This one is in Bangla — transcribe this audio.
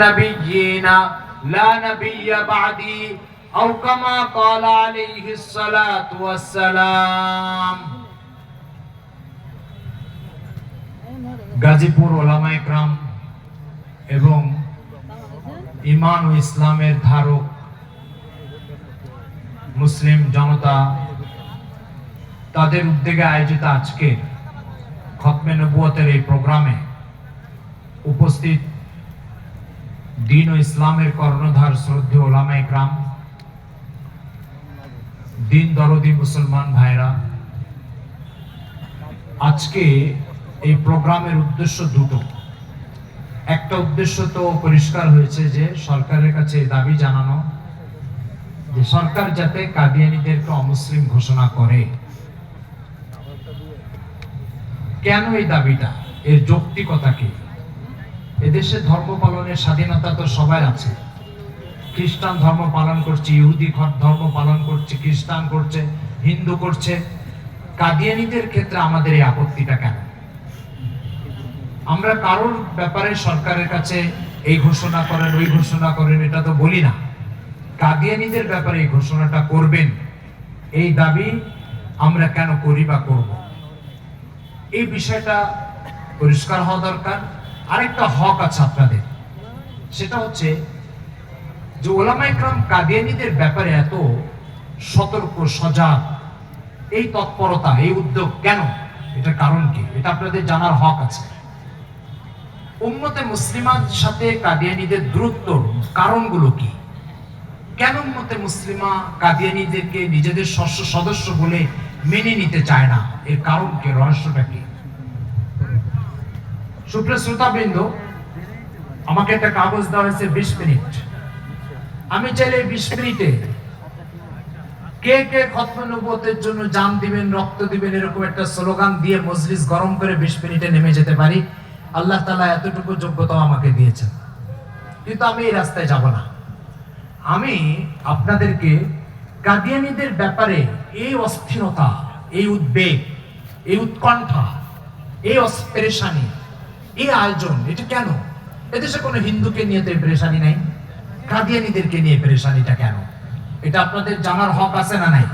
نبيين لا نبي بعدي أو كما قال عليه الصلاة والسلام। গাজীপুর ওলামা ইকরাম এবং ঈমান ও ইসলামের ধারক মুসলিম জনতা তাদের উদ্যোগে আয়োজিত আজকের খতমে নবুয়তের এই প্রোগ্রামে উপস্থিত দ্বীন ও ইসলামের কর্ণধার শ্রদ্ধেয় ওলামা ইকরাম, দ্বীন দরদি মুসলমান ভাইরা, আজকে এই প্রোগ্রামের উদ্দেশ্য দুটো। একটা উদ্দেশ্য তো পরিষ্কার হয়েছে যে সরকারের কাছে দাবি জানানো যে সরকার যাতে কাদিয়ানীদেরকে অমুসলিম ঘোষণা করে। কেন এই দাবিটা, এর যৌক্তিকতা কি? এদেশে ধর্ম পালনের স্বাধীনতা তো সবাই আছে। খ্রিস্টান ধর্ম পালন করছে, ইহুদি ধর্ম পালন করছে, খ্রিস্টান করছে, হিন্দু করছে। কাদিয়ানীদের ক্ষেত্রে আমাদের এই আপত্তিটা কেন? আমরা কারোর ব্যাপারে সরকারের কাছে এই ঘোষণা করেন ওই ঘোষণা করেন এটা তো বলি না। কাদিয়ানীদের ব্যাপারে এই ঘোষণাটা করবেন, এই দাবি আমরা কেন করি বা করব, এই বিষয়টা পরিষ্কার হওয়া দরকার। আরেকটা হক আছে আপনাদের, সেটা হচ্ছে যে ওলামা ইকরাম কাদিয়ানীদের ব্যাপারে এত সতর্ক সজাগ, এই তৎপরতা, এই উদ্যোগ কেন, এটা কারণ কি, এটা আপনাদের জানার হক আছে। উম্মতে মুসলিমার সাথে কাদিয়ানীদের দূরত্ব কারণগুলো কি? কেন উম্মতে মুসলিমা কাদিয়ানীদেরকে নিজেদের সদস্য বলে মেনে নিতে চায় না? এর কারণ কি, রহস্যটা কি? সুপ্রিয় শ্রোতাবৃন্দ, আমাকে একটা কাগজ দেওয়া হয়েছে 20 মিনিট। আমি চাইলে 20 মিনিটে কে কে খতমে নবুয়তের জন্য জান দিবেন, রক্ত দিবেন, এরকম একটা স্লোগান দিয়ে মজলিস গরম করে 20 মিনিটে নেমে যেতে পারি। আল্লাহ তাআলা এতটুকু যোগ্যতা আমাকে দিয়েছেন, কিন্তু আমি এই রাস্তায় যাব না। আমি আপনাদেরকে কাদিয়ানীদের ব্যাপারে এই অস্থিরতা, এই উদ্বেগ, এই উৎকণ্ঠা, এই পেরেশানি, এই আয়োজন, এটা কেন? এদেশে কোনো হিন্দুকে নিয়ে তো পেরেশানি নাই, কাদিয়ানীদেরকে নিয়ে পেরেশানিটা কেন? এটা আপনাদের জানার হক আছে না নাই?